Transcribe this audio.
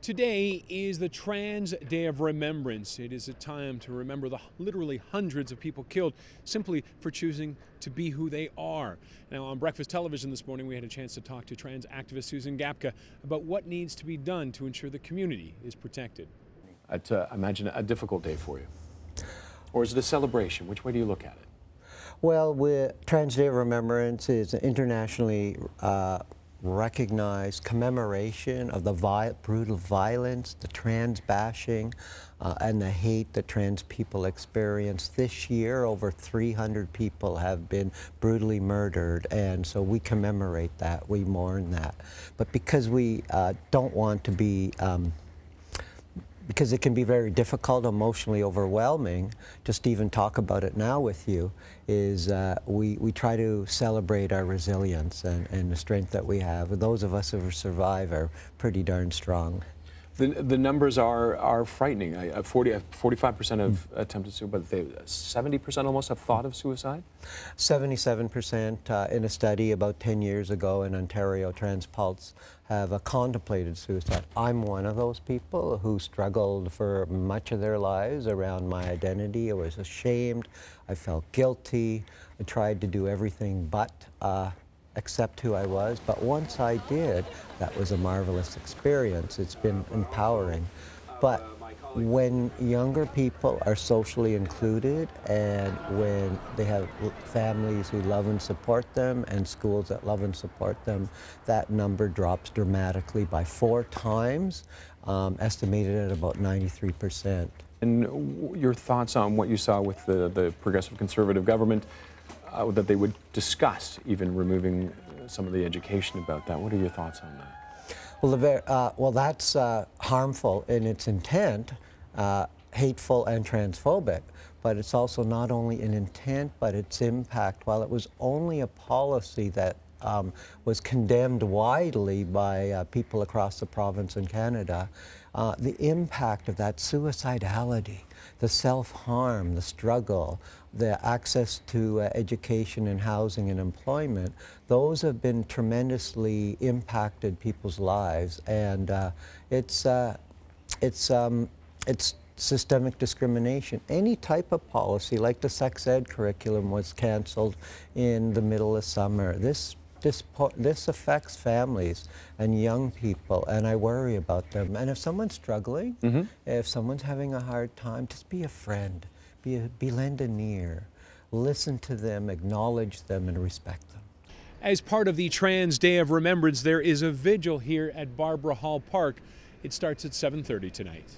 Today is the Trans Day of Remembrance. It is a time to remember the literally hundreds of people killed simply for choosing to be who they are. Now, on Breakfast Television this morning, we had a chance to talk to trans activist Susan Gapka about what needs to be done to ensure the community is protected. I imagine a difficult day for you. Or is it a celebration? Which way do you look at it? Well, Trans Day of Remembrance is an internationally recognized commemoration of the brutal violence, the trans bashing, and the hate that trans people experience. This year, over 300 people have been brutally murdered, and so we commemorate that, we mourn that. But because we don't want to be because it can be very difficult, emotionally overwhelming, just to even talk about it now with you, is we try to celebrate our resilience and the strength that we have. Those of us who survive are pretty darn strong. The numbers are frightening. 45% have attempted suicide, but 70% almost have thought of suicide? 77% in a study about 10 years ago in Ontario, TransPulse, have contemplated suicide. I'm one of those people who struggled for much of their lives around my identity. I was ashamed. I felt guilty. I tried to do everything but accept who I was, but once I did, that was a marvelous experience. It's been empowering. But when younger people are socially included and when they have families who love and support them and schools that love and support them, that number drops dramatically by 4 times, estimated at about 93%. And your thoughts on what you saw with the Progressive Conservative government, that they would discuss even removing some of the education about that. What are your thoughts on that? Well, that's harmful in its intent, hateful and transphobic, but it's also not only in intent, but its impact. While it was only a policy that was condemned widely by people across the province in Canada, the impact of that suicidality, the self-harm, the struggle, the access to education and housing and employment, those have been tremendously impacted people's lives, and it's systemic discrimination. Any type of policy, like the sex ed curriculum was canceled in the middle of summer. This affects families and young people, and I worry about them. And if someone's struggling, if someone's having a hard time, just be a friend, lend an ear, listen to them, acknowledge them, and respect them. As part of the Trans Day of Remembrance, there is a vigil here at Barbara Hall Park. It starts at 7:30 tonight.